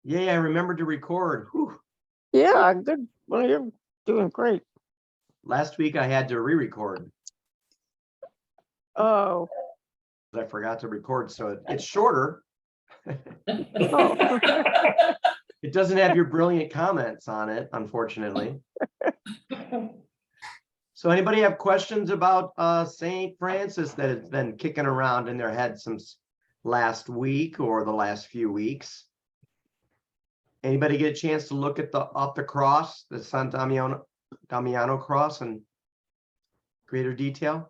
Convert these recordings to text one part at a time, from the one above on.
Yeah, I remembered to record. Whew. Yeah, good. Well, you're doing great. Last week I had to re-record. Oh, I forgot to record, so it's shorter. oh. It doesn't have your brilliant comments on it, unfortunately. So anybody have questions about St. Francis that has been kicking around in their head since last week or the last few weeks? Anybody get a chance to look at the cross, the San Damiano cross in greater detail?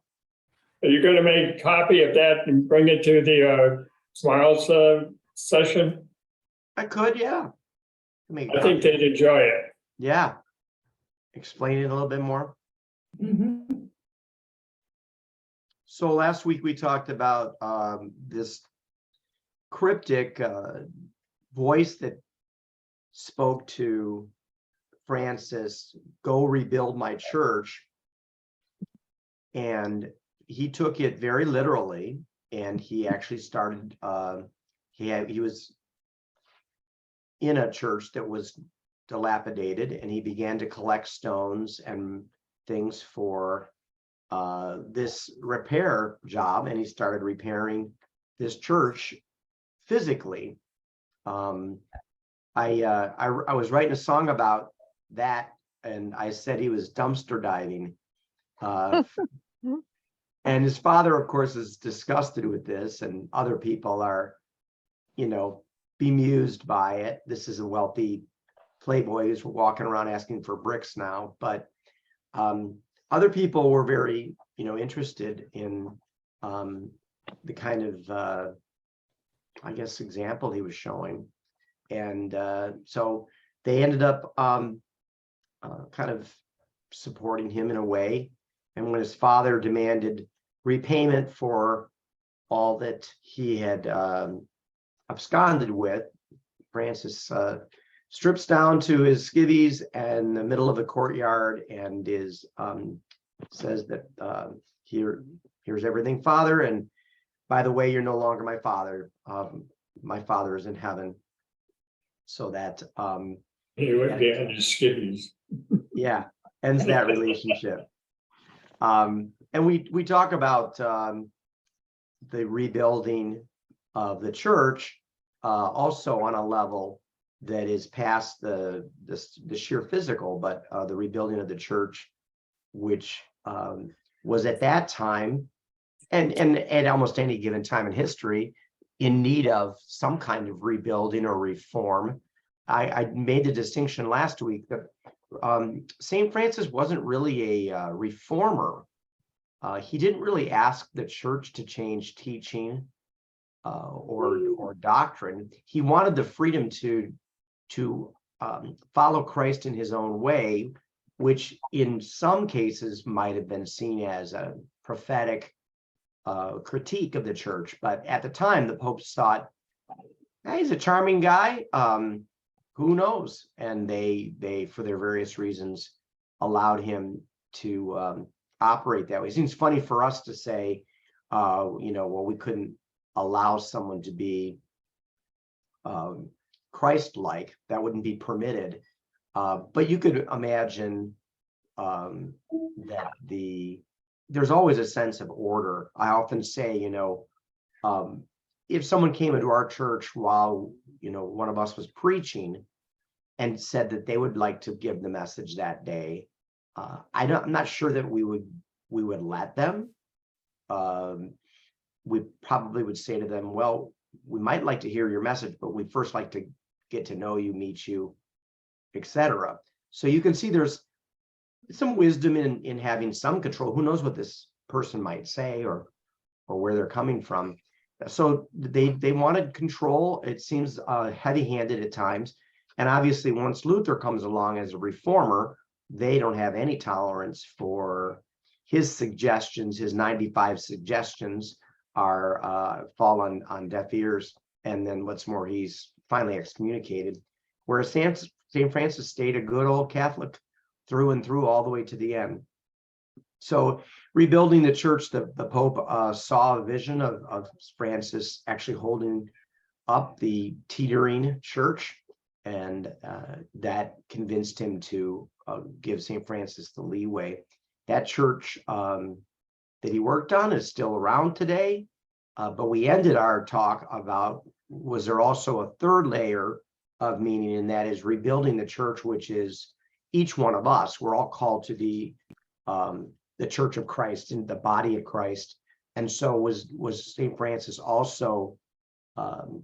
Are you going to make a copy of that and bring it to the Smiles session? I could, yeah. Make a I think copy. they'd enjoy it. Yeah. Explain it a little bit more. So last week we talked about this cryptic voice that spoke to Francis, "Go rebuild my church." And he took it very literally, and he actually started, he was in a church that was dilapidated, and he began to collect stones and things for this repair job, and he started repairing this church physically. I was writing a song about that, and I said he was dumpster diving. And his father, of course, is disgusted with this, and other people are, bemused by it. This is a wealthy playboy who's walking around asking for bricks now, but other people were very, interested in the kind of, I guess, example he was showing. And so they ended up kind of supporting him in a way. And when his father demanded repayment for all that he had absconded with, Francis strips down to his skivvies in the middle of the courtyard and says that here's everything, Father. And by the way, you're no longer my father. My father is in heaven. So that He would be on his skivvies. yeah, ends that relationship. And we talk about the rebuilding of the church also on a level that is past the sheer physical, but the rebuilding of the church, which was at that time and at almost any given time in history in need of some kind of rebuilding or reform. I made the distinction last week that St. Francis wasn't really a reformer. He didn't really ask the church to change teaching or doctrine. He wanted the freedom to follow Christ in his own way, which in some cases might have been seen as a prophetic critique of the church. But at the time, the popes thought, hey, he's a charming guy. Who knows? And they for their various reasons allowed him to operate that way. It seems funny for us to say, well, we couldn't allow someone to be Christ-like. That wouldn't be permitted. But you could imagine that there's always a sense of order. I often say, if someone came into our church while, one of us was preaching and said that they would like to give the message that day, I'm not sure that we would let them. We probably would say to them, well, we might like to hear your message, but we'd first like to get to know you, meet you, etc. So you can see there's some wisdom in having some control. Who knows what this person might say or where they're coming from. So they wanted control. It seems heavy-handed at times. And obviously, once Luther comes along as a reformer, they don't have any tolerance for his suggestions. His 95 suggestions are fall on deaf ears. And then what's more, he's finally excommunicated. Whereas St. Francis stayed a good old Catholic through and through all the way to the end. So rebuilding the church, the Pope saw a vision of Francis actually holding up the teetering church and that convinced him to give St. Francis the leeway. That church that he worked on is still around today, but we ended our talk about, was there also a third layer of meaning, and that is rebuilding the church, which is each one of us. We're all called to be the church of Christ and the body of Christ. And so was St. Francis also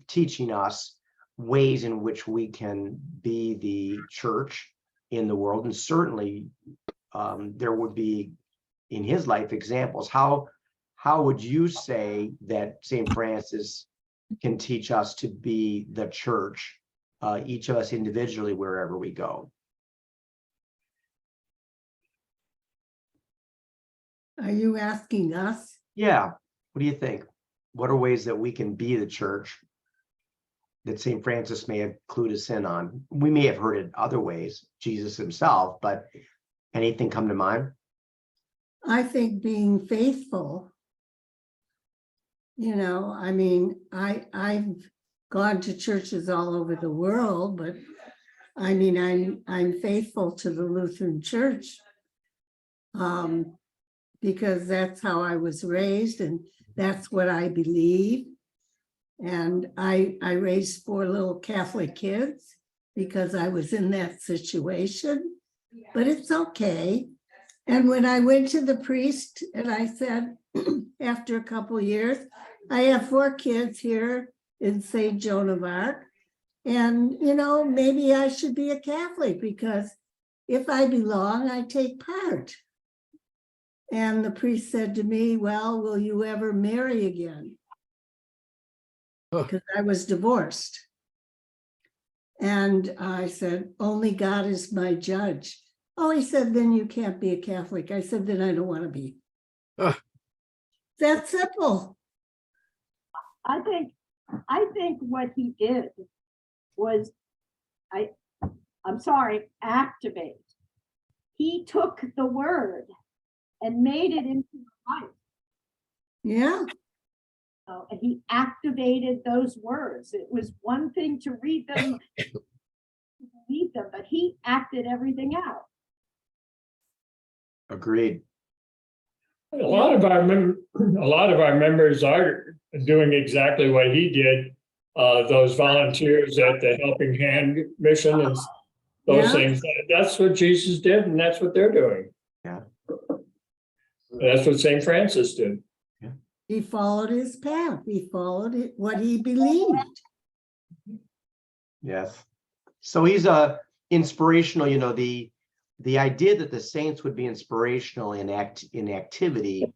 teaching us ways in which we can be the church in the world. And certainly there would be in his life examples. How would you say that St. Francis can teach us to be the church, each of us individually, wherever we go? Are you asking us? Yeah. What do you think? What are ways that we can be the church that St. Francis may have clued us in on? We may have heard it other ways, Jesus himself, but anything come to mind? I think being faithful. You know, I mean, I've gone to churches all over the world, but I mean, I'm faithful to the Lutheran Church. Because that's how I was raised and that's what I believe. And I raised 4 little Catholic kids because I was in that situation, but it's okay. And when I went to the priest and I said, after a couple of years, I have 4 kids here in St. Joan of Arc. And, you know, maybe I should be a Catholic because if I belong, I take part. And the priest said to me, well, will you ever marry again? Because I was divorced. And I said, only God is my judge. Oh, he said, then you can't be a Catholic. I said, then I don't want to be. That's simple. I think what he did was, I'm sorry, activate. He took the word and made it into life. Yeah. And he activated those words. It was one thing to read them, but he acted everything out. Agreed. A lot of our members are doing exactly what he did. Those volunteers at the Helping Hand mission and those things. That's what Jesus did, and that's what they're doing. Yeah. That's what St. Francis did. He followed his path. He followed it, what he believed. Yes. So he's inspirational, you know, the idea that the saints would be inspirational in activity,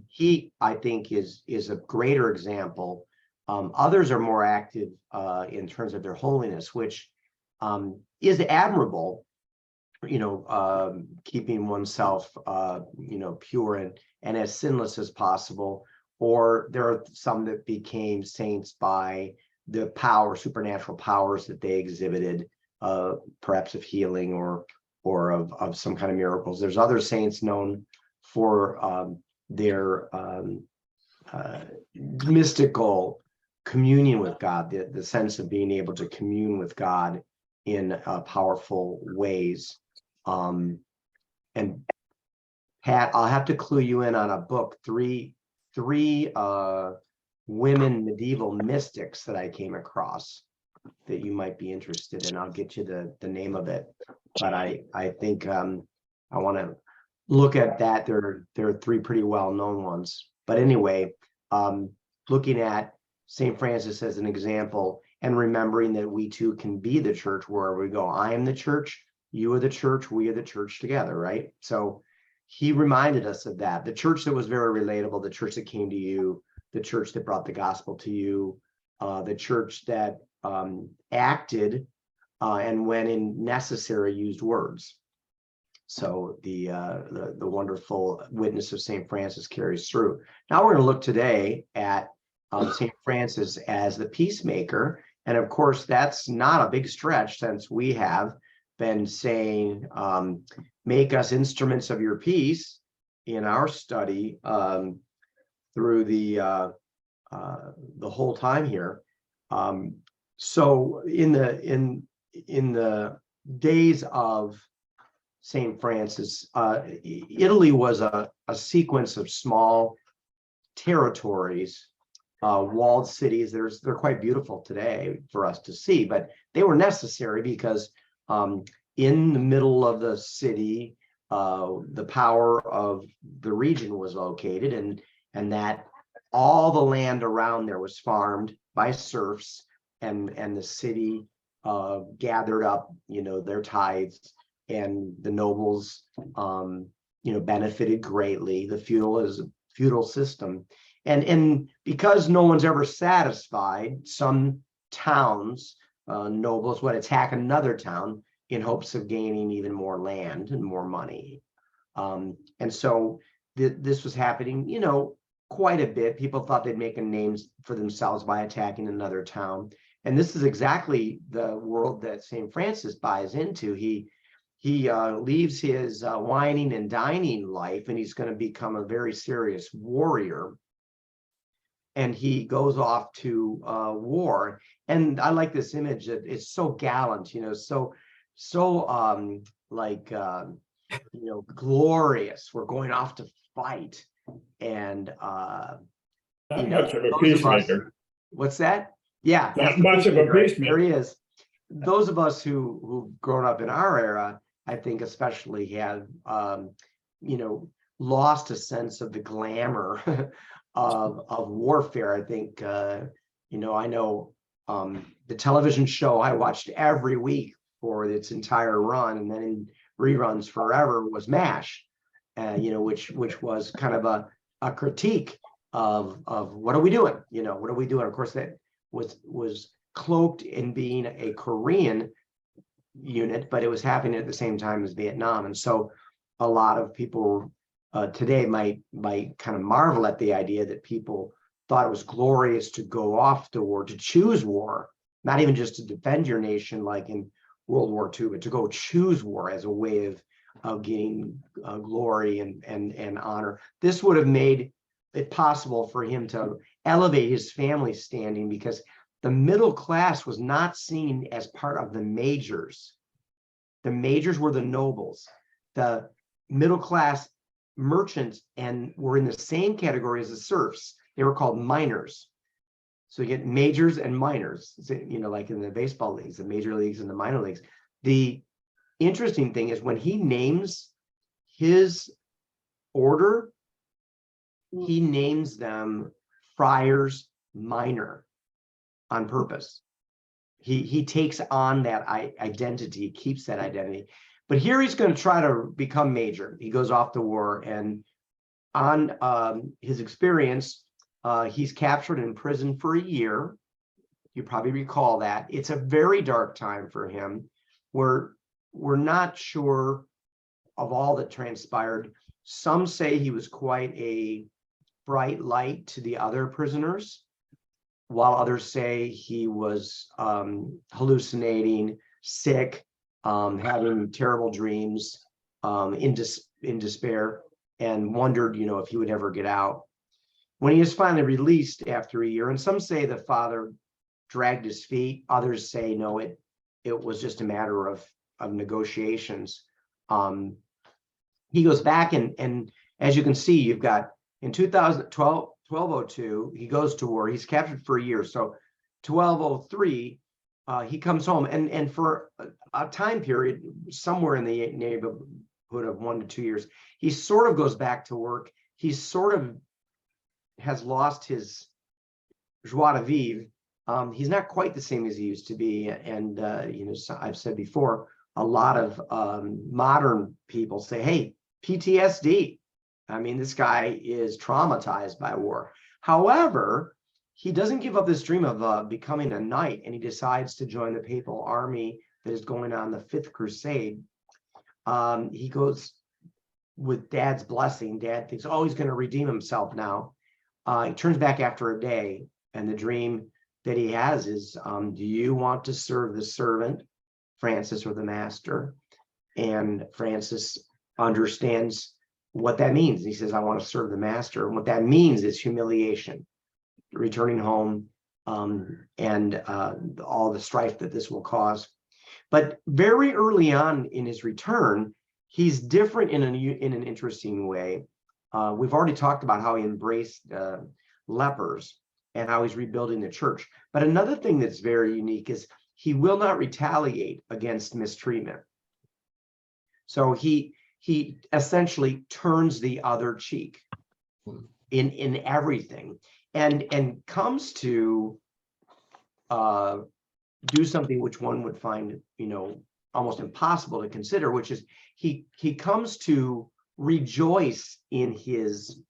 he, I think, is a greater example. Others are more active in terms of their holiness, which is admirable, you know, keeping oneself, you know, pure and as sinless as possible. Or there are some that became saints by the supernatural powers that they exhibited, perhaps of healing or of some kind of miracles. There's other saints known for their mystical communion with God, the sense of being able to commune with God in powerful ways. And Pat, I'll have to clue you in on a book, three women medieval mystics that I came across that you might be interested in. I'll get you the name of it, but I think I want to look at that. There are 3 pretty well-known ones. But anyway, looking at St. Francis as an example and remembering that we too can be the church wherever we go. I am the church, you are the church, we are the church together, right? So he reminded us of that. The church that was very relatable, the church that came to you, the church that brought the gospel to you, the church that acted and when in necessary used words. So the wonderful witness of St. Francis carries through. Now we're going to look today at St. Francis as the peacemaker. And of course, that's not a big stretch since we have been saying, make us instruments of your peace in our study through the whole time here. So in the days of St. Francis, Italy was a sequence of small territories, walled cities. They're quite beautiful today for us to see, but they were necessary because in the middle of the city, the power of the region was located, and that all the land around there was farmed by serfs, and the city gathered up, their tithes, and the nobles, benefited greatly. The feudal system, and because no one's ever satisfied, some towns, nobles would attack another town in hopes of gaining even more land and more money. And so this was happening, quite a bit. People thought they'd make a name for themselves by attacking another town. And this is exactly the world that St. Francis buys into. He leaves his whining and dining life, and he's going to become a very serious warrior. And he goes off to war. And I like this image that it's so gallant, so glorious. We're going off to fight. And Not much of a those of us, peacemaker. what's that? Yeah, Not much of a peacemaker. there he is. Those of us who've grown up in our era, I think especially have lost a sense of the glamour of warfare. I think I know the television show I watched every week for its entire run, and then in reruns forever, was MASH, which was kind of a critique of what are we doing? What are we doing? Of course, that was cloaked in being a Korean unit, but it was happening at the same time as Vietnam. And so a lot of people today might kind of marvel at the idea that people thought it was glorious to go off to war, to choose war, not even just to defend your nation like in World War II, but to go choose war as a way of gaining glory and honor. This would have made it possible for him to elevate his family standing, because the middle class was not seen as part of the majors. The majors were the nobles. The middle class merchants and were in the same category as the serfs. They were called minors. So you get majors and minors, like in the baseball leagues, the major leagues and the minor leagues. The interesting thing is when he names his order, he names them friars minor on purpose. He takes on that identity, keeps that identity. But here he's going to try to become major. He goes off to war, and on his experience, he's captured and imprisoned for a year. You probably recall that. It's a very dark time for him. We're not sure of all that transpired. Some say he was quite a bright light to the other prisoners, while others say he was hallucinating, sick, having terrible dreams, in despair, and wondered, if he would ever get out. When he is finally released after a year, and some say the father dragged his feet, others say no, it was just a matter of negotiations. He goes back, and as you can see, you've got in 1202, he goes to war. He's captured for a year. So 1203, he comes home, and for a time period, somewhere in the neighborhood of 1 to 2 years, he sort of goes back to work. He sort of has lost his joie de vivre. He's not quite the same as he used to be. And, I've said before, a lot of modern people say, hey, PTSD. I mean, this guy is traumatized by war. However, he doesn't give up this dream of becoming a knight, and he decides to join the papal army that is going on the 5th Crusade. He goes with Dad's blessing. Dad thinks, oh, he's going to redeem himself now. He turns back after a day, and the dream that he has is, do you want to serve the servant, Francis, or the master? And Francis understands what that means. He says, I want to serve the master. And what that means is humiliation, returning home, and all the strife that this will cause. But very early on in his return, he's different in an interesting way. We've already talked about how he embraced lepers and how he's rebuilding the church. But another thing that's very unique is he will not retaliate against mistreatment. So he essentially turns the other cheek in everything, and comes to do something which one would find, almost impossible to consider, which is he comes to rejoice in his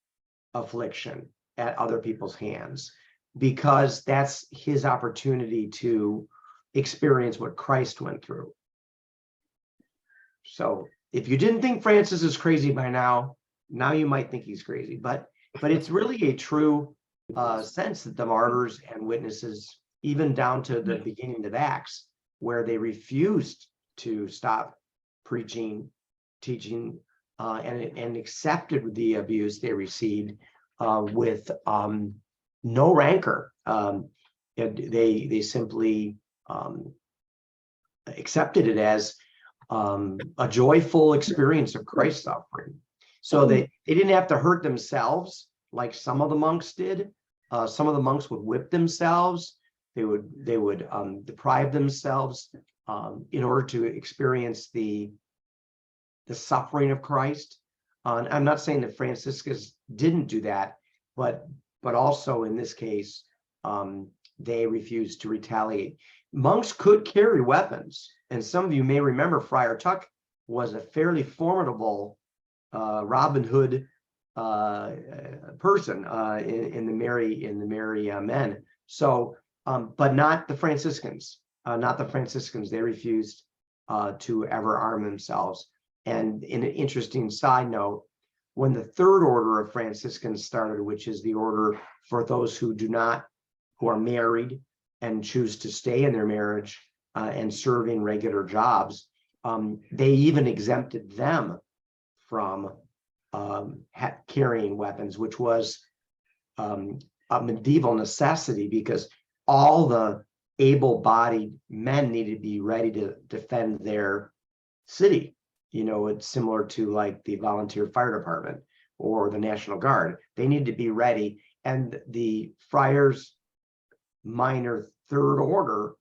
affliction at other people's hands, because that's his opportunity to experience what Christ went through. So if you didn't think Francis is crazy by now you might think he's crazy, but it's really a true sense that the martyrs and witnesses, even down to the beginning of Acts, where they refused to stop preaching, teaching, and accepted the abuse they received with no rancor. They simply accepted it as a joyful experience of Christ's suffering. So they didn't have to hurt themselves like some of the monks did. Some of the monks would whip themselves. They would deprive themselves in order to experience the suffering of Christ. I'm not saying that Franciscans didn't do that, but also in this case, they refused to retaliate. Monks could carry weapons, and some of you may remember Friar Tuck was a fairly formidable Robin Hood person in the Merry Men. So, but not the Franciscans. They refused to ever arm themselves. And in an interesting side note, when the third order of Franciscans started, which is the order for those who are married and choose to stay in their marriage and serve in regular jobs, they even exempted them from carrying weapons, which was a medieval necessity, because all the able-bodied men needed to be ready to defend their city. It's similar to like the volunteer fire department or the National Guard. They need to be ready. And the friars minor third order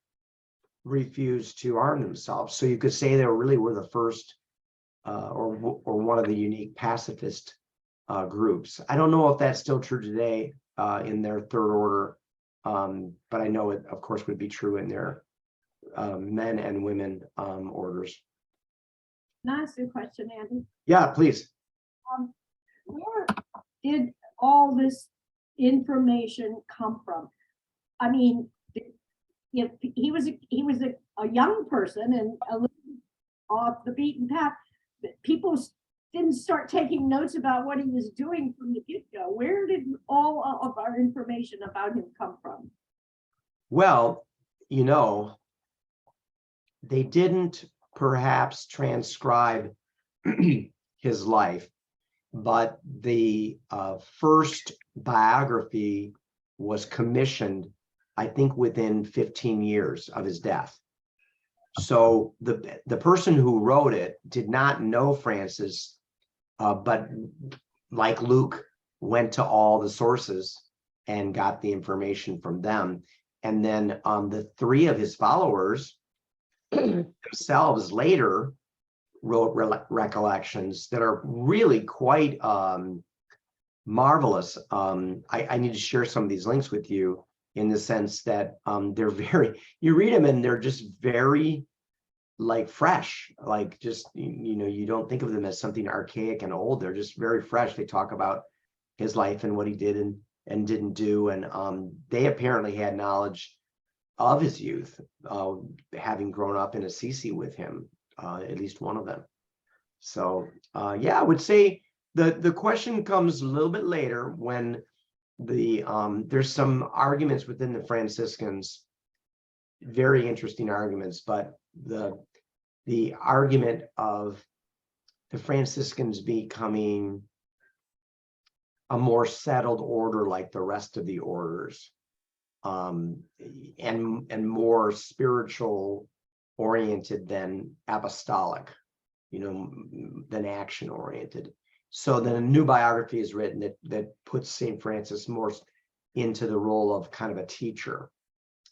refused to arm themselves. So you could say they were the first or one of the unique pacifist groups. I don't know if that's still true today in their third order, but I know it, of course, would be true in their men and women orders. Can I ask you a question, Andy? Yeah, please. Where did all this information come from? I mean, if he was a young person and a little off the beaten path, people didn't start taking notes about what he was doing from the get-go. Where did all of our information about him come from? Well, they didn't perhaps transcribe his life, but the first biography was commissioned, I think, within 15 years of his death. So the person who wrote it did not know Francis, but like Luke, went to all the sources and got the information from them. And then the three of his followers themselves later wrote recollections that are really quite marvelous. I need to share some of these links with you, in the sense that they're you read them and they're just very like fresh, like just, you don't think of them as something archaic and old. They're just very fresh. They talk about his life and what he did and didn't do. And they apparently had knowledge of his youth, having grown up in Assisi with him, at least one of them. So yeah, I would say the question comes a little bit later, when there's some arguments within the Franciscans, very interesting arguments, but the argument of the Franciscans becoming a more settled order like the rest of the orders and more spiritual oriented than apostolic, than action oriented. So then a new biography is written that puts St. Francis more into the role of kind of a teacher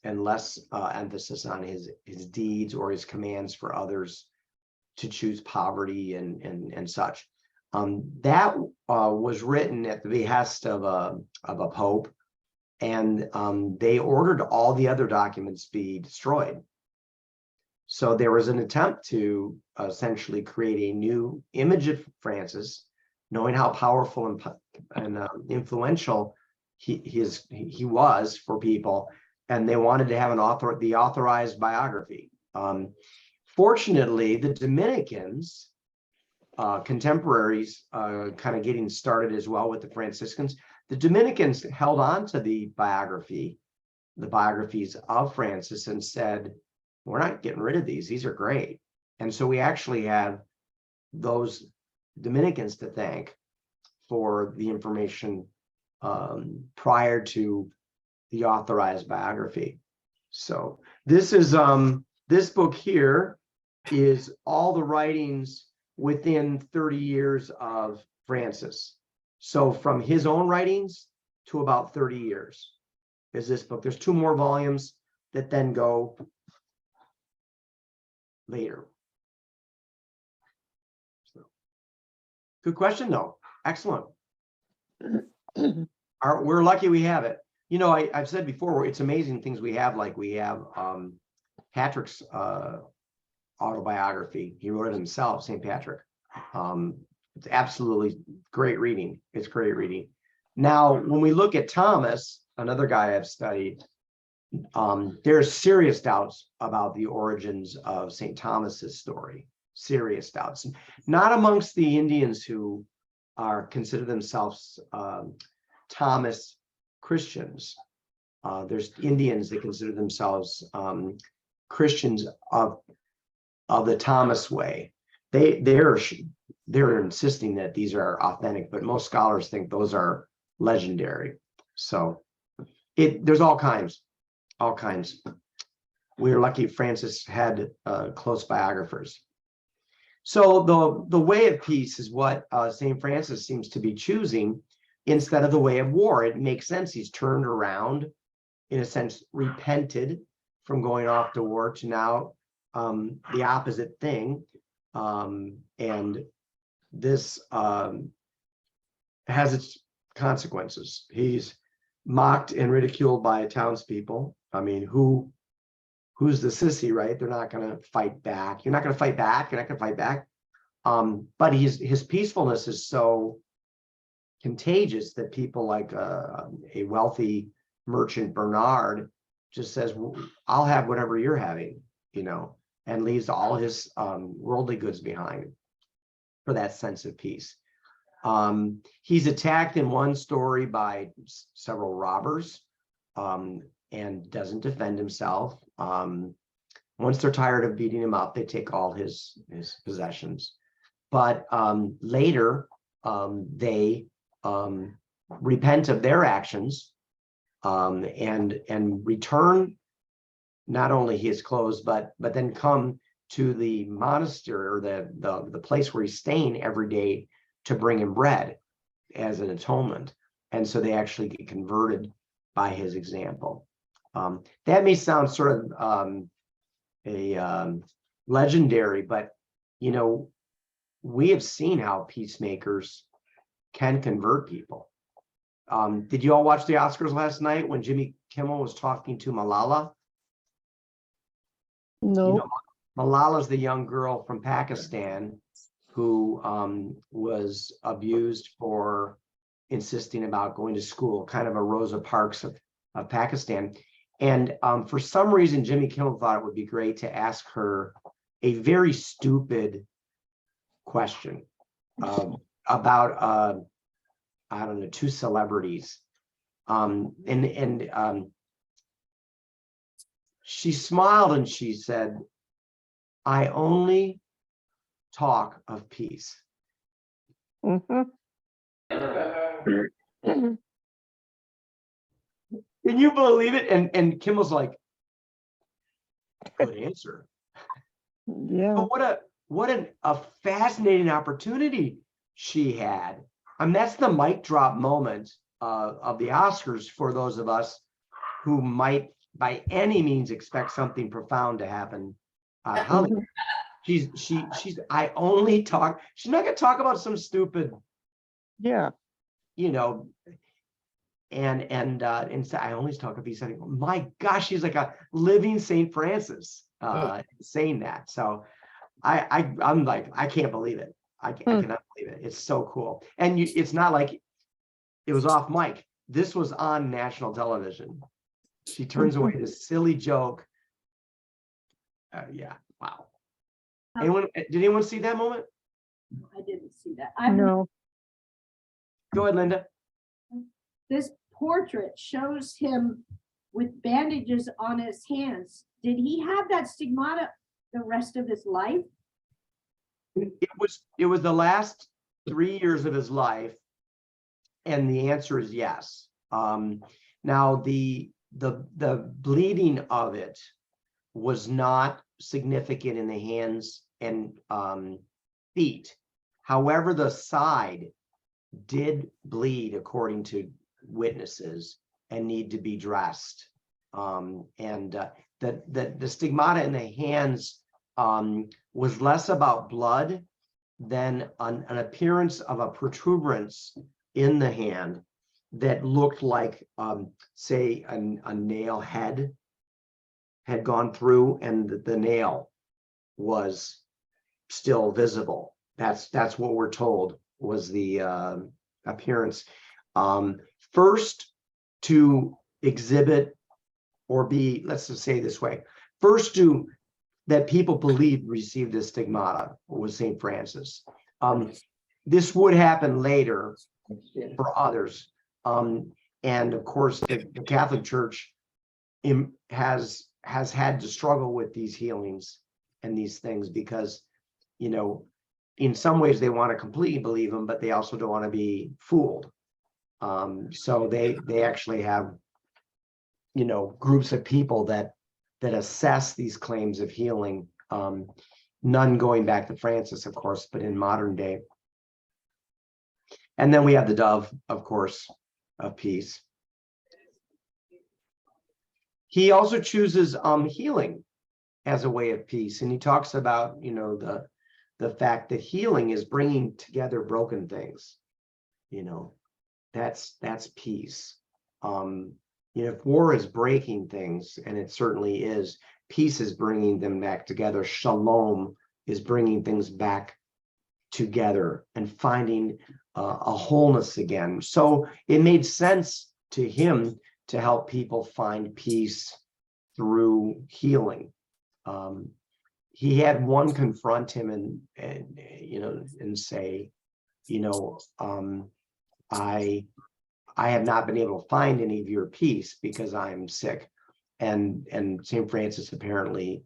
and less emphasis on his deeds or his commands for others to choose poverty and such. That was written at the behest of a pope, and they ordered all the other documents be destroyed. So there was an attempt to essentially create a new image of Francis, knowing how powerful and influential he was for people, and they wanted to have the authorized biography. Fortunately, the Dominicans, contemporaries, kind of getting started as well with the Franciscans, the Dominicans held on to the biographies of Francis and said, we're not getting rid of these. These are great. And so we actually have those Dominicans to thank for the information prior to the authorized biography. So this is this book here is all the writings within 30 years of Francis. So from his own writings to about 30 years is this book. There's 2 more volumes that then go later. So, good question though. Excellent. We're lucky we have it. I've said before, it's amazing things we have, like we have Patrick's autobiography. He wrote it himself, St. Patrick. It's absolutely great reading. It's great reading. Now, when we look at Thomas, another guy I've studied, there's serious doubts about the origins of St. Thomas's story. Serious doubts, not amongst the Indians who consider themselves Thomas Christians. There's Indians that consider themselves Christians of the Thomas way. They're insisting that these are authentic, but most scholars think those are legendary. So there's all kinds. We're lucky Francis had close biographers. So the way of peace is what St. Francis seems to be choosing instead of the way of war. It makes sense. He's turned around, in a sense, repented from going off to war to now the opposite thing. And this has its consequences. He's mocked and ridiculed by townspeople. I mean, who's the sissy, right? They're not going to fight back. You're not going to fight back. You're not going to fight back. But his peacefulness is so contagious that people like a wealthy merchant Bernard just says, well, I'll have whatever you're having, and leaves all his worldly goods behind for that sense of peace. He's attacked in one story by several robbers and doesn't defend himself. Once they're tired of beating him up, they take all his possessions. But later, they repent of their actions and return not only his clothes, but then come to the monastery or the place where he's staying every day to bring him bread as an atonement. And so they actually get converted by his example. That may sound sort of legendary, but we have seen how peacemakers can convert people. Did you all watch the Oscars last night when Jimmy Kimmel was talking to Malala? No. Malala's the young girl from Pakistan who was abused for insisting about going to school, kind of a Rosa Parks of Pakistan. And for some reason, Jimmy Kimmel thought it would be great to ask her a very stupid question about, I don't know, 2 celebrities. She smiled and she said, I only talk of peace. Mhm. Can you believe it? And Kim was like, good answer. Yeah. But what a fascinating opportunity she had. I mean, that's the mic drop moment of the Oscars for those of us who might by any means expect something profound to happen. Holly, Mhm. she's I only talk, she's not gonna talk about some stupid, Yeah. you know, and so I always talk about these. My gosh, she's like a living Saint Francis saying that. So I'm like, I can't believe it. I cannot believe it. It's so cool. And it's not like it was off mic. This was on national television. She turns away this silly joke. Yeah, wow. Did anyone see that moment? I didn't see that. No. Go ahead, Linda. This portrait shows him with bandages on his hands. Did he have that stigmata the rest of his life? It was the last 3 years of his life, and the answer is yes. Now the bleeding of it was not significant in the hands and feet. However, the side did bleed according to witnesses and need to be dressed. The stigmata in the hands was less about blood than an appearance of a protuberance in the hand that looked like, say, a nail had gone through, and the nail was still visible. That's what we're told was the appearance. First to exhibit or be, let's just say this way, first to that people believed received the stigmata was St. Francis. This would happen later for others. And of course, the Catholic Church has had to struggle with these healings and these things because, you know, in some ways they want to completely believe them, but they also don't want to be fooled. So they actually have, you know, groups of people that assess these claims of healing. None going back to Francis, of course, but in modern day. And then we have the dove, of course, of peace. He also chooses healing as a way of peace, and he talks about, you know, the fact that healing is bringing together broken things. You know, that's peace. You know, if war is breaking things, and it certainly is, peace is bringing them back together. Shalom is bringing things back together and finding a wholeness again. So it made sense to him to help people find peace through healing. He had one confront him and you know, and say, you know, I have not been able to find any of your peace because I'm sick. And St. Francis apparently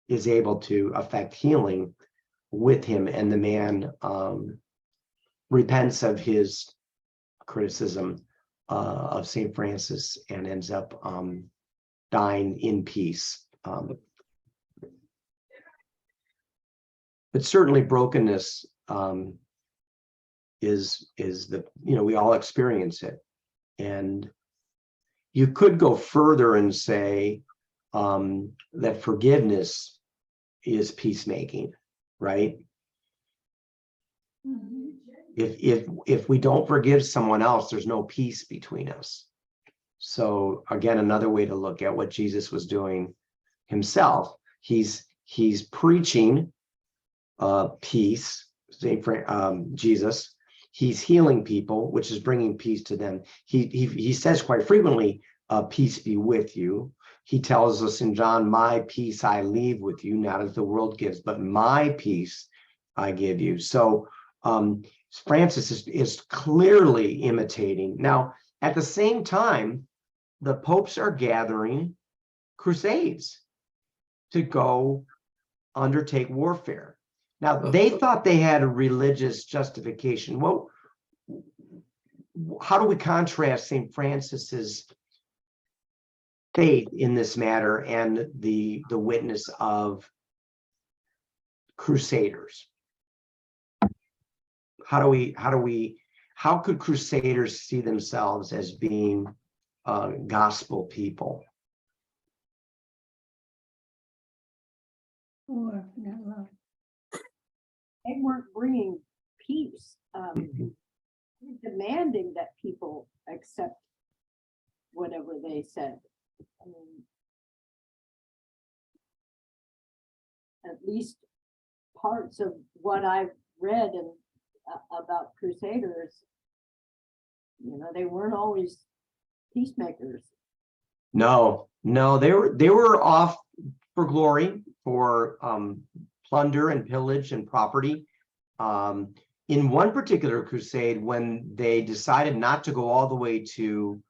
is able to affect healing with him, and the man repents of his criticism of St. Francis and ends up dying in peace. But certainly brokenness is the, you know, we all experience it. And you could go further and say that forgiveness is peacemaking, right? Mm-hmm. If we don't forgive someone else, there's no peace between us. So again, another way to look at what Jesus was doing himself, he's preaching peace, Jesus. He's healing people, which is bringing peace to them. He says quite frequently, peace be with you. He tells us in John, my peace I leave with you, not as the world gives, but my peace I give you. So Francis is clearly imitating. Now, at the same time, the popes are gathering crusades to go undertake warfare. Now, they thought they had a religious justification. Well, how do we contrast St. Francis's faith in this matter and the witness of crusaders? How could crusaders see themselves as being gospel people? Or not love. They weren't bringing peace, demanding that people accept whatever they said. I mean, at least parts of what I've read and about crusaders, they weren't always peacemakers. No, they were off for glory, for plunder and pillage and property. In one particular crusade, when they decided not to go all the way to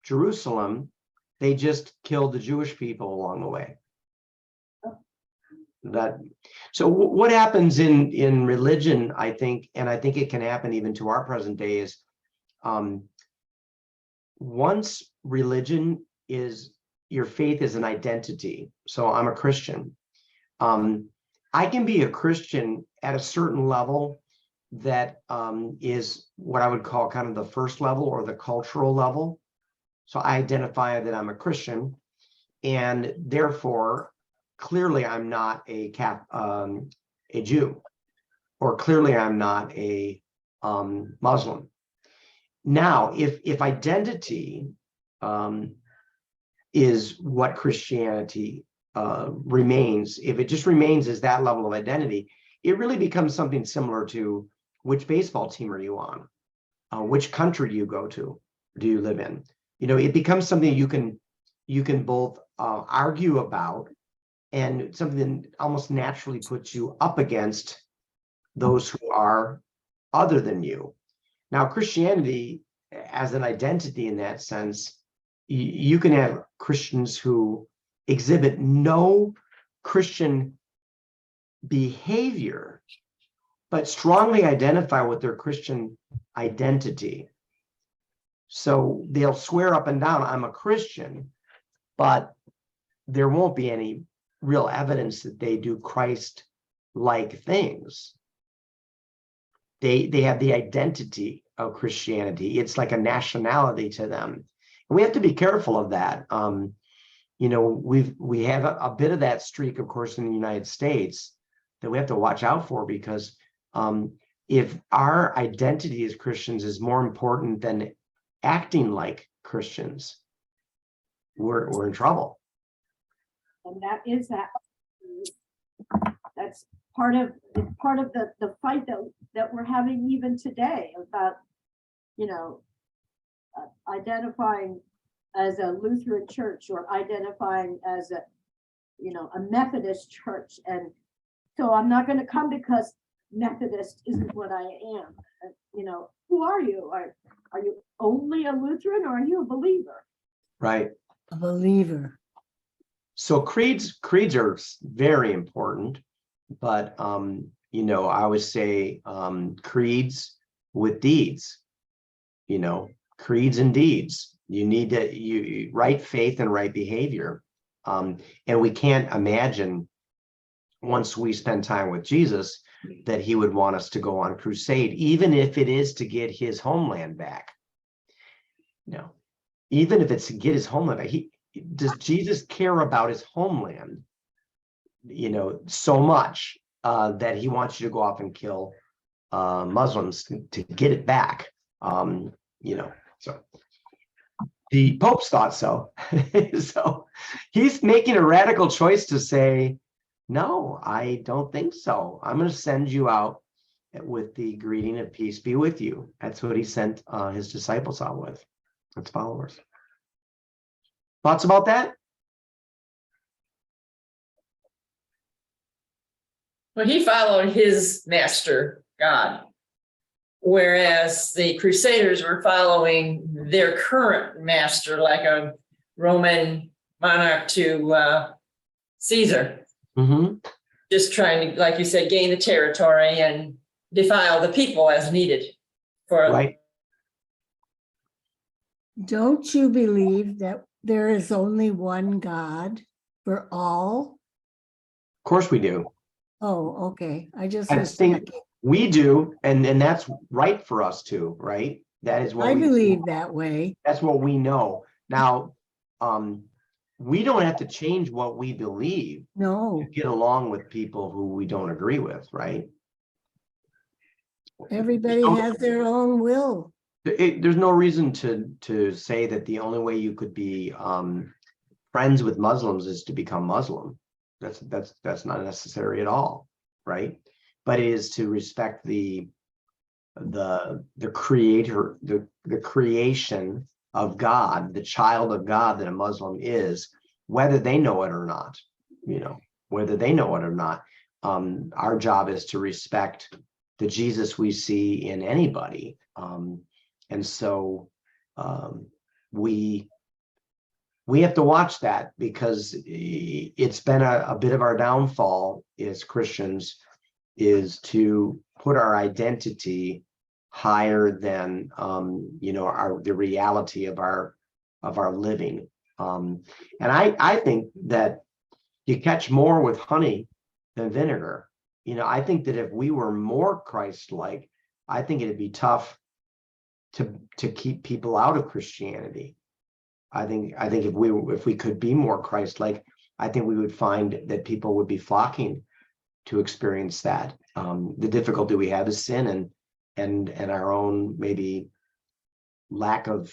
Jerusalem, they just killed the Jewish people along the way. So what happens in religion, I think, and I think it can happen even to our present day, is once religion is, your faith is an identity. So I'm a Christian. I can be a Christian at a certain level that is what I would call kind of the first level or the cultural level. So I identify that I'm a Christian, and therefore, clearly I'm not a Jew, or clearly I'm not a Muslim. Now, if identity is what Christianity remains, if it just remains as that level of identity, it really becomes something similar to which baseball team are you on, which country do you go to, do you live in? It becomes something you can both argue about, and something that almost naturally puts you up against those who are other than you. Now, Christianity as an identity in that sense, you can have Christians who exhibit no Christian behavior, but strongly identify with their Christian identity. So they'll swear up and down, I'm a Christian, but there won't be any real evidence that they do Christ-like things. They have the identity of Christianity. It's like a nationality to them. And we have to be careful of that. We have a bit of that streak, of course, in the United States that we have to watch out for, because if our identity as Christians is more important than acting like Christians, we're in trouble. And that's part of the fight that we're having even today about, identifying as a Lutheran church or identifying as a Methodist church. And so I'm not going to come because Methodist isn't what I am. Who are you? Are you only a Lutheran, or are you a believer? Right. A believer. So creeds are very important, but I would say creeds with deeds. Creeds and deeds. You need to right faith and right behavior, and we can't imagine, once we spend time with Jesus, that he would want us to go on crusade, even if it is to get his homeland back. Even if it's to get his homeland back, does Jesus care about his homeland, so much that he wants you to go off and kill Muslims to get it back? So the popes thought so. So he's making a radical choice to say, no, I don't think so. I'm going to send you out with the greeting of peace be with you. That's what he sent his disciples out with, his followers. Thoughts about that? Well, he followed his master, God, whereas the Crusaders were following their current master, like a Roman monarch to Caesar. Mm-hmm. Just trying to, like you said, gain the territory and defile the people as needed for Right. Don't you believe that there is only one God for all? Of course we do. Oh, okay. I just I was think checking. we do, and that's right for us to, right? That is what I we believe that way. That's what we know. Now, we don't have to change what we believe No, to get along with people who we don't agree with, right? everybody has their own will. There's no reason to say that the only way you could be friends with Muslims is to become Muslim. That's not necessary at all, right? But it is to respect the creator, the creation of God, the child of God that a Muslim is, whether they know it or not, whether they know it or not. Our job is to respect the Jesus we see in anybody. And so we have to watch that, because it's been a bit of our downfall as Christians, is to put our identity higher than the reality of our living. And I think that you catch more with honey than vinegar. I think that if we were more Christ-like, I think it'd be tough to keep people out of Christianity. I think if we could be more Christ-like, I think we would find that people would be flocking to experience that. The difficulty we have is sin and our own maybe lack of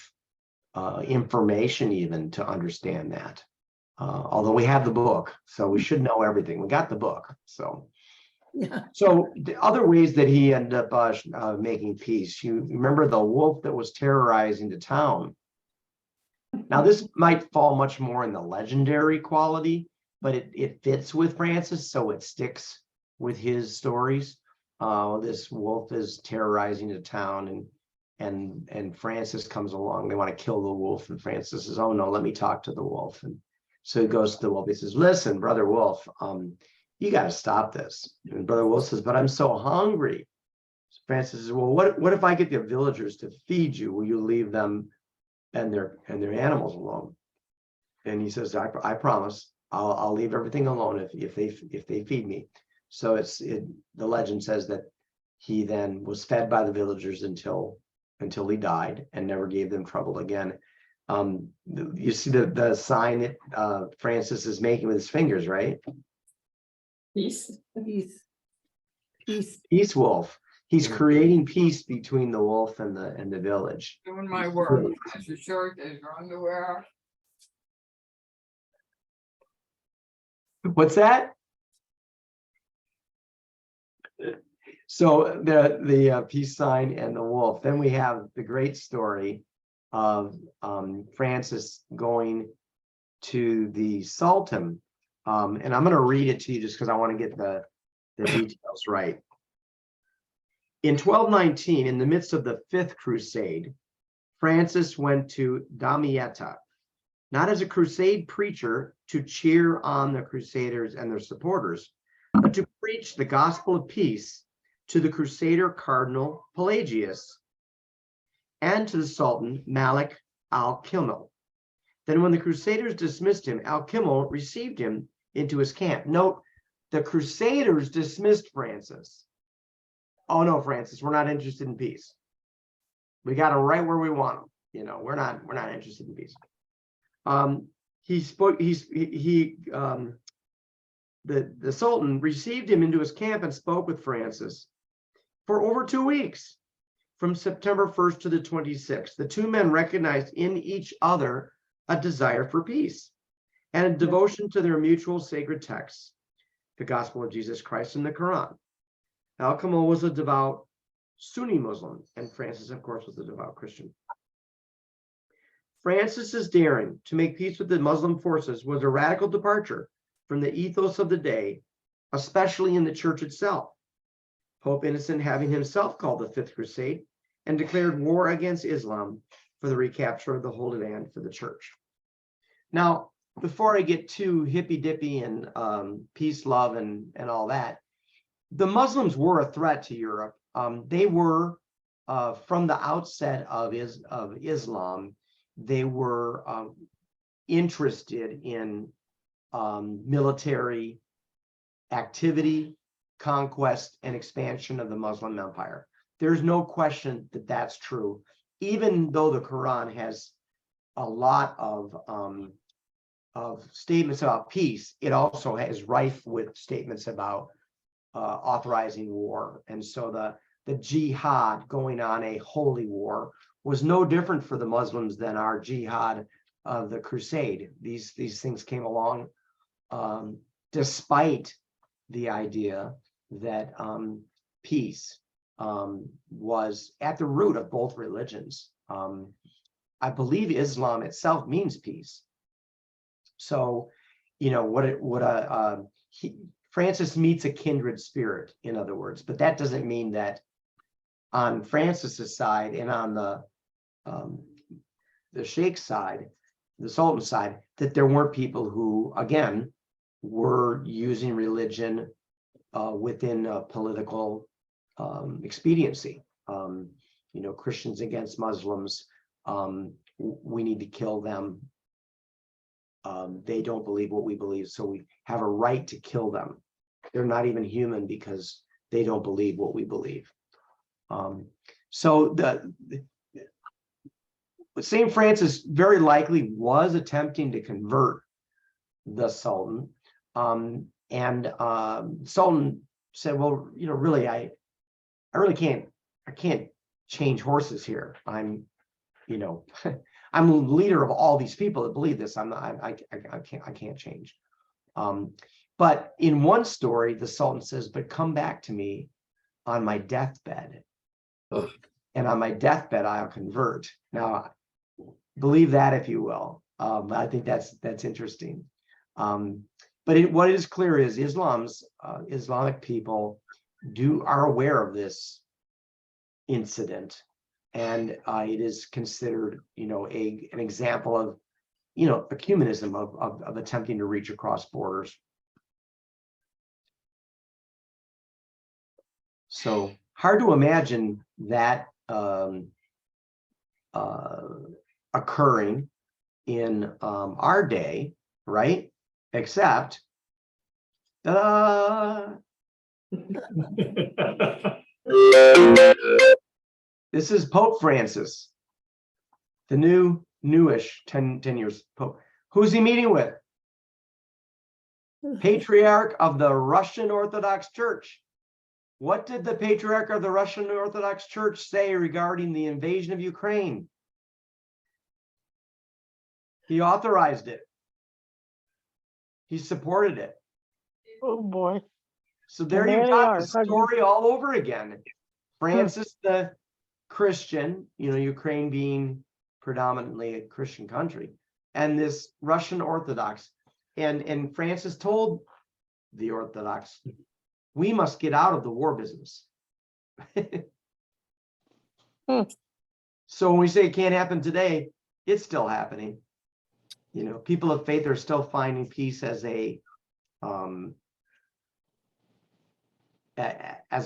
information even to understand that. Although we have the book, so we should know everything. We got the book, so. Yeah. So the other ways that he ended up making peace, you remember the wolf that was terrorizing the town. Now this might fall much more in the legendary quality, but it fits with Francis, so it sticks with his stories. This wolf is terrorizing the town, and Francis comes along. They want to kill the wolf, and Francis says, "Oh no, let me talk to the wolf." And so he goes to the wolf. He says, "Listen, brother wolf, you got to stop this." And brother wolf says, "But I'm so hungry." Francis says, "Well, what if I get the villagers to feed you? Will you leave them and their animals alone?" And he says, I promise I'll leave everything alone if they feed me." So the legend says that he then was fed by the villagers until he died, and never gave them trouble again. You see the sign that Francis is making with his fingers, right? Peace. Peace. Peace wolf. He's creating peace between the wolf and the village. Doing my work, as your shirt, as your underwear. What's that? So the peace sign and the wolf. Then we have the great story of Francis going to the Sultan, and I'm going to read it to you just because I want to get the details right. In 1219, in the midst of the Fifth Crusade, Francis went to Damietta, not as a crusade preacher to cheer on the crusaders and their supporters, but to preach the gospel of peace to the crusader Cardinal Pelagius and to the Sultan Malik al-Kimel. Then when the crusaders dismissed him, al-Kimel received him into his camp. Note, the crusaders dismissed Francis. "Oh no, Francis, we're not interested in peace. We got him right where we want him. We're not interested in peace." The Sultan received him into his camp and spoke with Francis for over 2 weeks, from September 1st to the 26th. The two men recognized in each other a desire for peace and a devotion to their mutual sacred texts, the gospel of Jesus Christ and the Quran. Al-Kamil was a devout Sunni Muslim, and Francis, of course, was a devout Christian. Francis's daring to make peace with the Muslim forces was a radical departure from the ethos of the day, especially in the church itself. Pope Innocent having himself called the Fifth Crusade and declared war against Islam for the recapture of the Holy Land for the church. Now, before I get too hippy-dippy and peace, love, and all that, the Muslims were a threat to Europe. They were, from the outset of Islam, they were interested in military activity, conquest, and expansion of the Muslim empire. There's no question that that's true, even though the Quran has a lot of statements about peace. It also is rife with statements about authorizing war. And so the jihad, going on a holy war, was no different for the Muslims than our jihad of the crusade. These things came along despite the idea that peace was at the root of both religions. I believe Islam itself means peace. So, you know, Francis meets a kindred spirit, in other words, but that doesn't mean that on Francis's side and on the Sheikh's side, the Sultan's side, that there weren't people who, again, were using religion within a political expediency. You know, Christians against Muslims, we need to kill them. They don't believe what we believe, so we have a right to kill them. They're not even human because they don't believe what we believe. So St. Francis very likely was attempting to convert the Sultan. Sultan said, well, you know, really, I really can't change horses here. I'm, you know, I'm the leader of all these people that believe this. I can't change. But in one story, the Sultan says, but come back to me on my deathbed. And on my deathbed, I'll convert. Now, believe that if you will. I think that's interesting. But what is clear is Islamic people are aware of this incident, and it is considered, you know, an example of, you know, ecumenism of attempting to reach across borders. So hard to imagine that occurring in our day, right? Except this is Pope Francis, the newish 10 years Pope. Who's he meeting with? Patriarch of the Russian Orthodox Church. What did the Patriarch of the Russian Orthodox Church say regarding the invasion of Ukraine? He authorized it. He supported it. Oh boy. So there There you they got are. the story all over again. Francis the Christian, you know, Ukraine being predominantly a Christian country, and this Russian Orthodox. And Francis told the Orthodox, we must get out of the war business. So when we say it can't happen today, it's still happening. You know, people of faith are still finding peace as a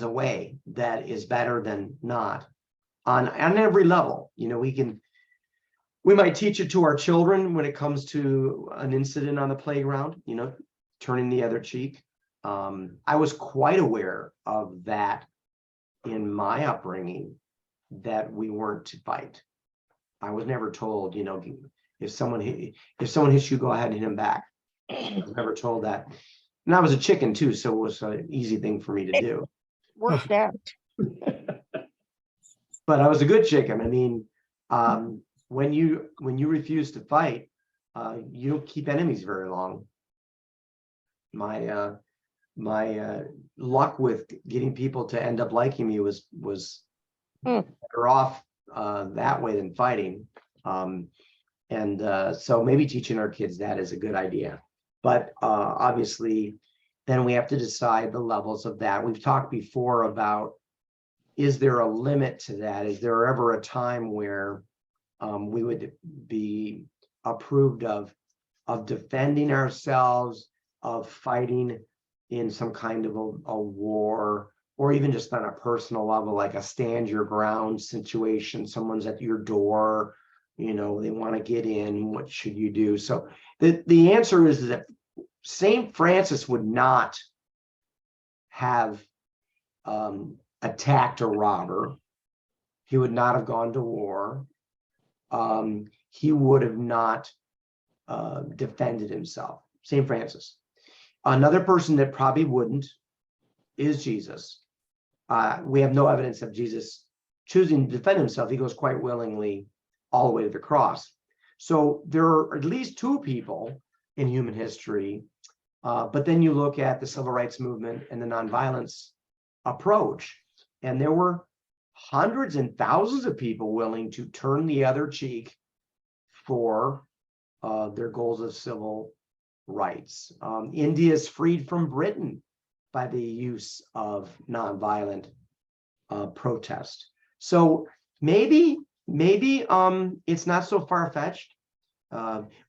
way that is better than not on every level. You know, we might teach it to our children when it comes to an incident on the playground, you know, turning the other cheek. I was quite aware of that in my upbringing, that we weren't to fight. I was never told, you know, if someone hits you, go ahead and hit him back. I was never told that. And I was a chicken too, so it was an easy thing for me to do. Worked out. But I was a good chicken. I mean, when you refuse to fight, you don't keep enemies very long. My luck with getting people to end up liking me was better off that way than fighting. So maybe teaching our kids that is a good idea. But obviously, then we have to decide the levels of that. We've talked before about, is there a limit to that? Is there ever a time where we would be approved of defending ourselves, of fighting in some kind of a war, or even just on a personal level, like a stand your ground situation, someone's at your door, they want to get in. What should you do? So the answer is that Saint Francis would not have attacked a robber. He would not have gone to war. He would have not defended himself. Saint Francis. Another person that probably wouldn't is Jesus. We have no evidence of Jesus choosing to defend himself. He goes quite willingly all the way to the cross. So there are at least two people in human history. But then you look at the civil rights movement and the nonviolence approach, and there were hundreds and thousands of people willing to turn the other cheek for their goals of civil rights. India is freed from Britain by the use of nonviolent protest. So maybe it's not so far-fetched.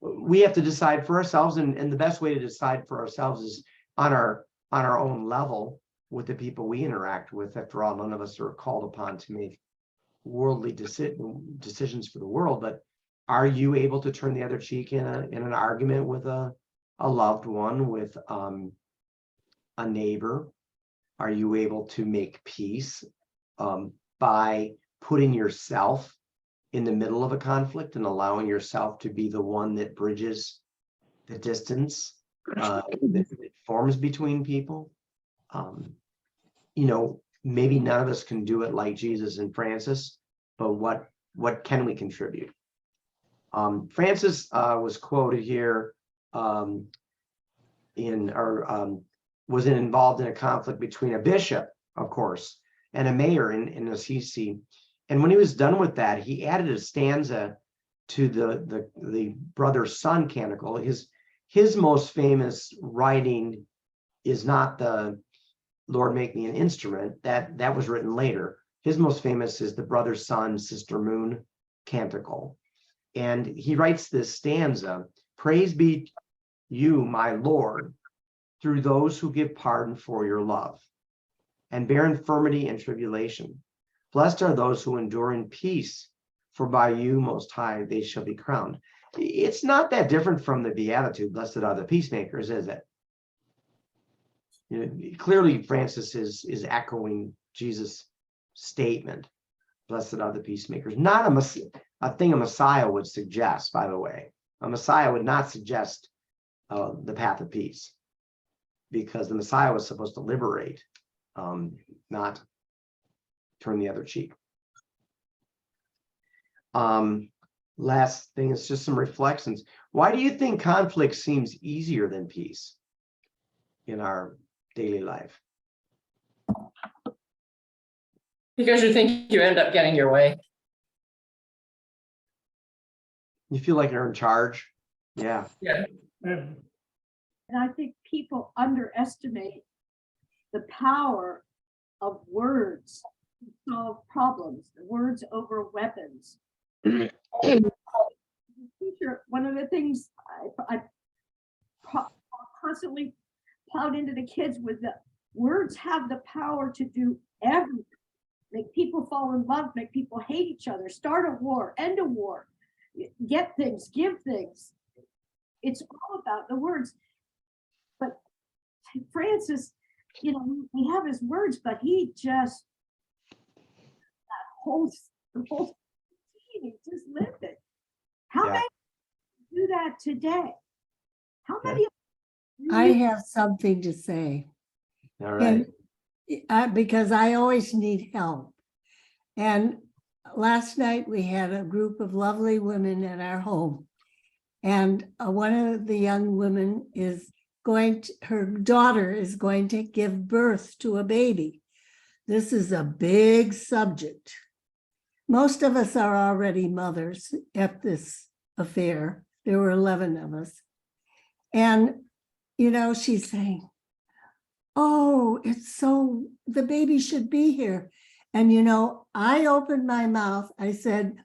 We have to decide for ourselves, and the best way to decide for ourselves is on our own level with the people we interact with. After all, none of us are called upon to make worldly decisions for the world, but are you able to turn the other cheek in an argument with a loved one, with a neighbor? Are you able to make peace by putting yourself in the middle of a conflict and allowing yourself to be the one that bridges the distance that forms between people? Maybe none of us can do it like Jesus and Francis, but what can we contribute? Francis was quoted here was involved in a conflict between a bishop, of course, and a mayor in Assisi. And when he was done with that, he added a stanza to the brother's son canticle. His most famous writing is not the Lord Make Me an Instrument. That was written later. His most famous is the Brother Sun, Sister Moon canticle. And he writes this stanza: praise be you, my Lord, through those who give pardon for your love and bear infirmity and tribulation. Blessed are those who endure in peace, for by you, Most High, they shall be crowned. It's not that different from the Beatitude, blessed are the peacemakers, is it? Clearly, Francis is echoing Jesus' statement, blessed are the peacemakers. Not a thing a Messiah would suggest, by the way. A Messiah would not suggest the path of peace, because the Messiah was supposed to liberate, not turn the other cheek. Last thing is just some reflections. Why do you think conflict seems easier than peace in our daily life? Because you think you end up getting your way. You feel like you're in charge? Yeah. Yeah. And I think people underestimate the power of words to solve problems, words over weapons. Teacher, one of the things I constantly plowed into the kids was that words have the power to do everything. Make people fall in love, make people hate each other, start a war, end a war, get things, give things. It's all about the words. But Francis, we have his words, but he just the whole scene, he just lived it. How many do that today? How many? I have something to say. All right. Because I always need help. And last night we had a group of lovely women at our home. And one of the young women her daughter is going to give birth to a baby. This is a big subject. Most of us are already mothers at this affair. There were 11 of us. And, she's saying, oh, the baby should be here. And, I opened my mouth. I said,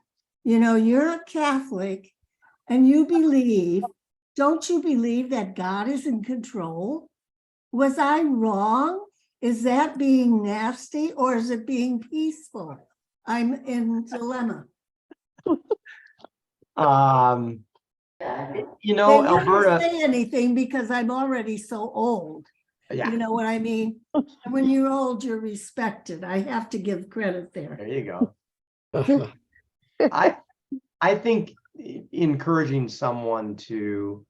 you're a Catholic and don't you believe that God is in control? Was I wrong? Is that being nasty or is it being peaceful? I'm in dilemma. You They know, never Alberta, say anything because I'm already so old. yeah, You know what I mean? And when you're old, you're respected. I have to give credit there. there you go. I think encouraging someone to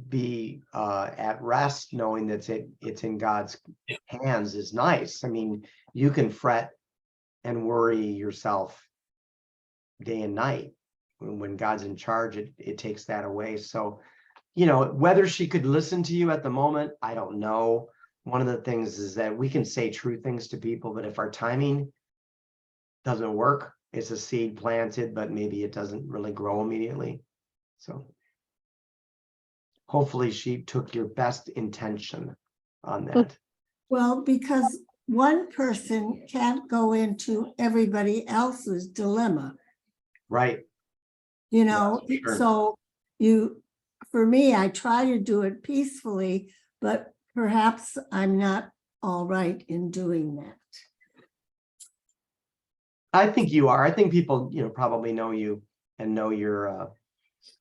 be at rest, knowing that it's in God's hands is nice. I mean, you can fret and worry yourself day and night. When God's in charge, it takes that away. So, you know, whether she could listen to you at the moment, I don't know. One of the things is that we can say true things to people, but if our timing doesn't work, it's a seed planted, but maybe it doesn't really grow immediately. So hopefully she took your best intention on that. Well, because one person can't go into everybody else's dilemma, Right. you know? Sure. So for me, I try to do it peacefully, but perhaps I'm not all right in doing that. I think you are. I think people, you know, probably know you and know you're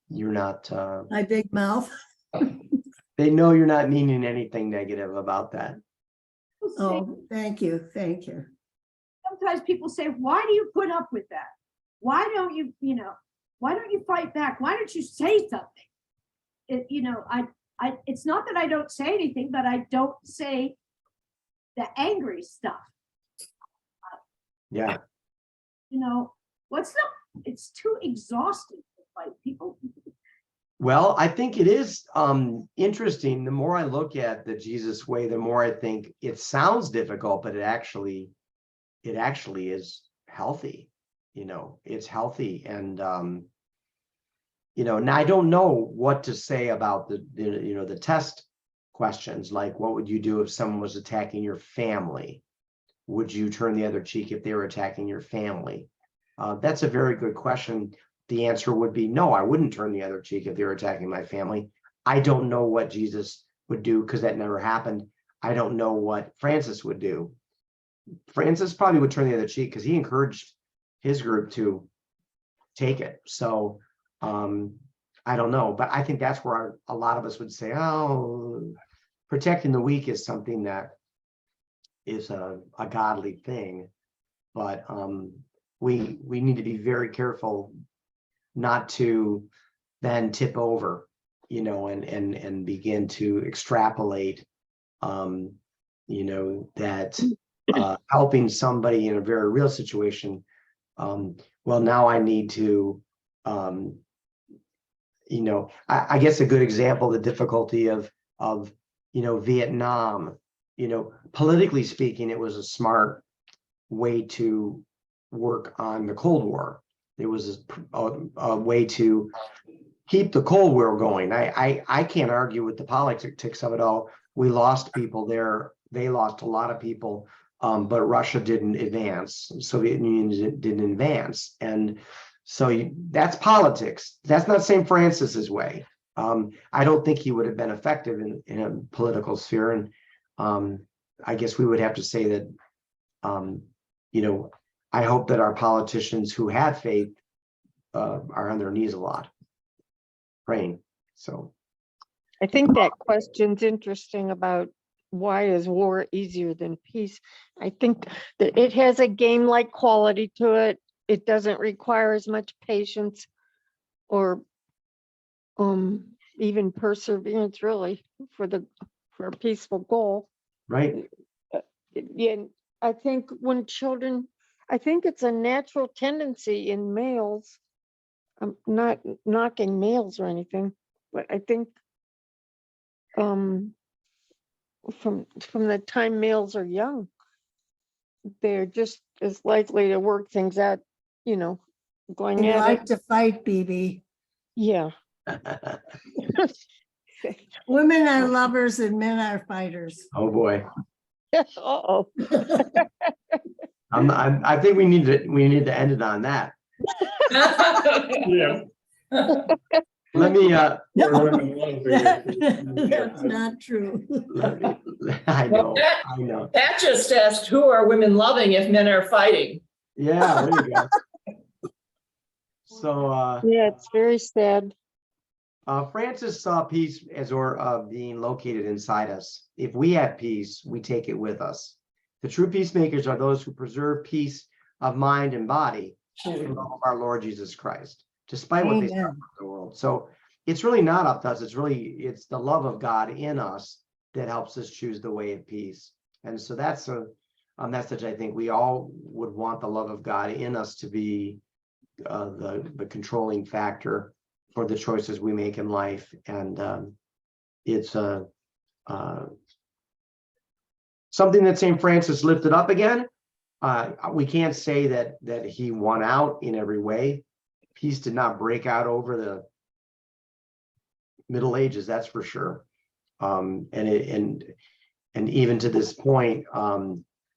not, My big mouth. they know you're not meaning anything negative about that. Oh, thank you, thank you. Sometimes people say, why do you put up with that? Why don't you, why don't you fight back? Why don't you say something? It's not that I don't say anything, but I don't say the angry stuff. Yeah. It's too exhausting to fight people. Well, I think it is interesting. The more I look at the Jesus way, the more I think it sounds difficult, but it actually is healthy. You know, it's healthy. And now I don't know what to say about the test questions, like what would you do if someone was attacking your family? Would you turn the other cheek if they were attacking your family? That's a very good question. The answer would be no, I wouldn't turn the other cheek if they were attacking my family. I don't know what Jesus would do because that never happened. I don't know what Francis would do. Francis probably would turn the other cheek because he encouraged his group to take it. So I don't know, but I think that's where a lot of us would say, oh, protecting the weak is something that is a godly thing, but we need to be very careful not to then tip over, and begin to extrapolate, that helping somebody in a very real situation. Well, now I need to, I guess a good example, the difficulty of Vietnam, politically speaking, it was a smart way to work on the Cold War. It was a way to keep the Cold War going. I can't argue with the politics of it all. We lost people there. They lost a lot of people, but Russia didn't advance. Soviet Union didn't advance. And so that's politics. That's not St. Francis's way. I don't think he would have been effective in a political sphere. And I guess we would have to say that, I hope that our politicians who have faith are on their knees a lot, praying. So I think that question's interesting about why is war easier than peace? I think that it has a game-like quality to it. It doesn't require as much patience or even perseverance, really, for a peaceful goal. right. Yeah, I think I think it's a natural tendency in males. I'm not knocking males or anything, but I think from the time males are young, they're just as likely to work things out, going They at like it. to fight, BB. Yeah. Women are lovers and men are fighters. Oh boy. Uh-oh. I think we need to end it on that. Yeah. Let me That's not true. I know. That just asked, who are women loving if men are fighting? Yeah, there you go. So Yeah, it's very sad. Francis saw peace as being located inside us. If we have peace, we take it with us. The true peacemakers are those who preserve peace of mind and body in love of our Lord Jesus Christ, despite what they suffer in the world. So it's really not up to us. It's the love of God in us that helps us choose the way of peace. And so that's a message I think we all would want the love of God in us to be the controlling factor for the choices we make in life. And it's something that St. Francis lifted up again. We can't say that he won out in every way. Peace did not break out over the Middle Ages, that's for sure. And even to this point,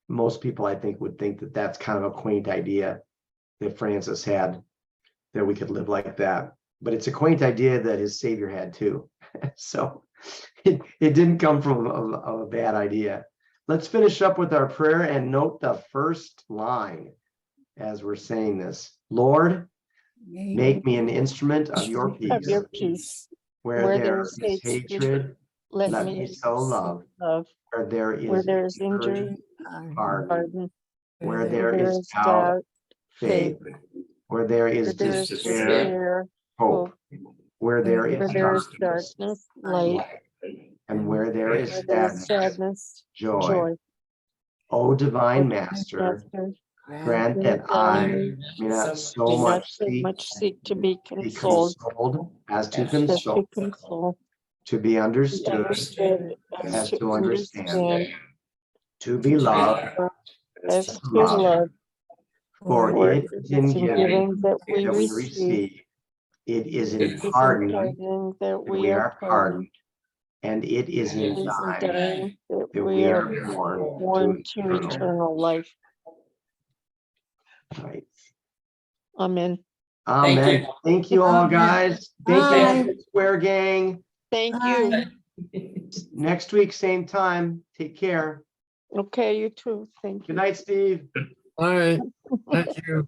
most people I think would think that that's kind of a quaint idea that Francis had, that we could live like that. But it's a quaint idea that his Savior had too. So it didn't come from a bad idea. Let's finish up with our prayer and note the first line as we're saying this. Lord, make me an instrument of your Of peace. your peace. Where there is hatred, let me sow love. Love. Where there Where is there is injury, pardon. pardon. Where Where there is doubt, doubt, faith. faith. Where there Where is there is despair, despair, hope. Where there where is there is darkness, darkness, light. and where there is Where there is sadness, sadness, joy. joy. O divine Master, Master, grant that I may not so do not much so much seek to be be consoled consoled as to as to console, console, to be be understood understood as to understand, understand, to be loved as as to to love. love. For For it is in it's in giving giving that we that we receive, receive. It is it in is in pardoning pardoning that that we we are are pardoned. pardoned. And it is It in is in dying dying that that we we are are born born to eternal eternal life. life. Amen. Amen. Thank you all, guys. Thank you, Square Gang. Thank you. Next week, same time. Take care. Okay, you too. Thank Good you. night, Steve. All right, thank you.